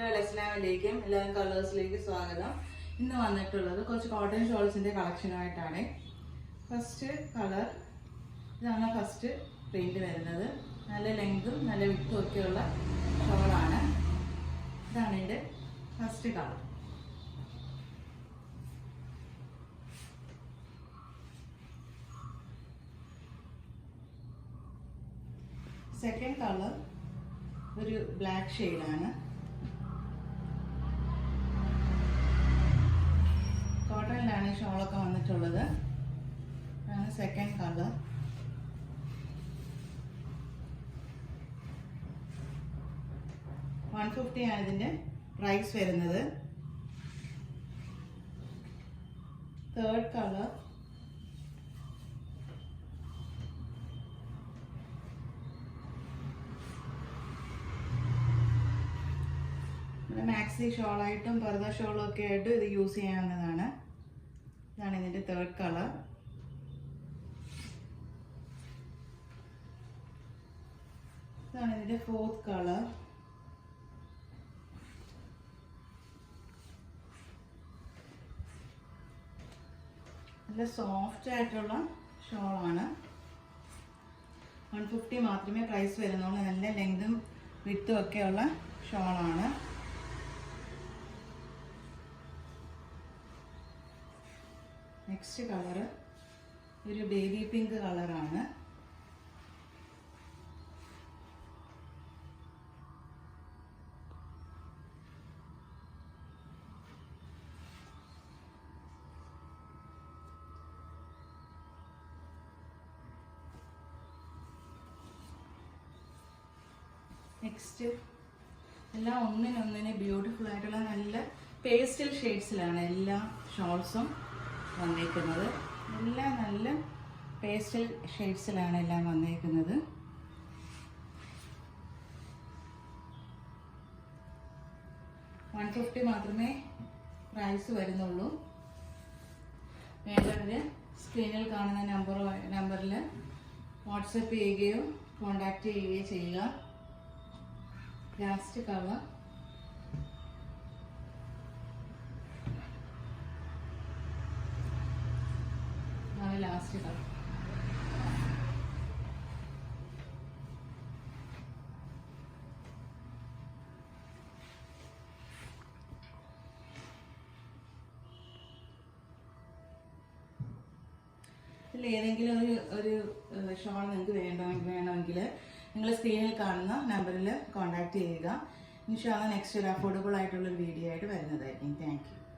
എൻ്റെ ലെസ്നാമിലേക്കും എല്ലാവരും കളേഴ്സിലേക്ക് സ്വാഗതം. ഇന്ന് വന്നിട്ടുള്ളത് കുറച്ച് കോട്ടൺ ഷോൾസിൻ്റെ കളക്ഷനുമായിട്ടാണ്. ഫസ്റ്റ് കളർ ഇതാണ്. ഫസ്റ്റ് പ്രിന്റ് വരുന്നത് നല്ല ലെങ്തും നല്ല വിട്ടും ഒക്കെയുള്ള ഷോളാണ്. ഇതാണ് എൻ്റെ ഫസ്റ്റ് കളർ. സെക്കൻഡ് കളർ ഒരു ബ്ലാക്ക് ഷെയ്ഡാണ്. കോട്ടണിലാണ് ഷോളൊക്കെ വന്നിട്ടുള്ളത്. ആണ് സെക്കൻഡ് കളർ. $150 ആണ് ഇതിൻ്റെ പ്രൈസ് വരുന്നത്. തേർഡ് കളർ മാക്സി ഷോളായിട്ടും പർദ ഷോളും ഒക്കെ ആയിട്ടും ഇത് യൂസ് ചെയ്യാവുന്നതാണ്. ഇതാണ് ഇതിൻ്റെ തേർഡ് കളർ. ഇതാണ് ഇതിൻ്റെ ഫോർത്ത് കളർ. നല്ല സോഫ്റ്റ് ആയിട്ടുള്ള ഷോളാണ്. 150 മാത്രമേ പ്രൈസ് വരുന്നുള്ളൂ. നല്ല ലെങ്തും വിത്തും ഒക്കെയുള്ള ഷോളാണ്. നെക്സ്റ്റ് കളറ് ഒരു ബേബി പിങ്ക് കളറാണ്. നെക്സ്റ്റ് എല്ലാം ഒന്നിനൊന്നിന് ബ്യൂട്ടിഫുൾ ആയിട്ടുള്ള നല്ല പേസ്റ്റൽ ഷെയ്ഡ്സിലാണ് എല്ലാ ഷോൾസും വന്നേക്കുന്നത്. എല്ലാം നല്ല പേസ്റ്റൽ ഷെയ്ഡ്സിലാണ് എല്ലാം വന്നേക്കുന്നത്. $150 മാത്രമേ പ്രൈസ് വരുന്നുള്ളൂ. വേണ്ടവര് സ്ക്രീനിൽ കാണുന്ന നമ്പറിൽ വാട്സപ്പ് ചെയ്യുകയോ കോണ്ടാക്ട് ചെയ്യുകയോ ചെയ്യുക. Last colour last colour. ഇതിൽ ഏതെങ്കിലും ഒരു ഷോൾ നിങ്ങൾക്ക് വേണമെങ്കിൽ നിങ്ങൾ സ്ക്രീനിൽ കാണുന്ന നമ്പറിൽ കോൺടാക്ട് ചെയ്യുക. ഇൻഷാ അല്ലാഹ് നെക്സ്റ്റ് ഒരു അഫോർഡബിൾ ആയിട്ടുള്ളൊരു വീഡിയോ ആയിട്ട് വരുന്നതായിരിക്കും. Thank you.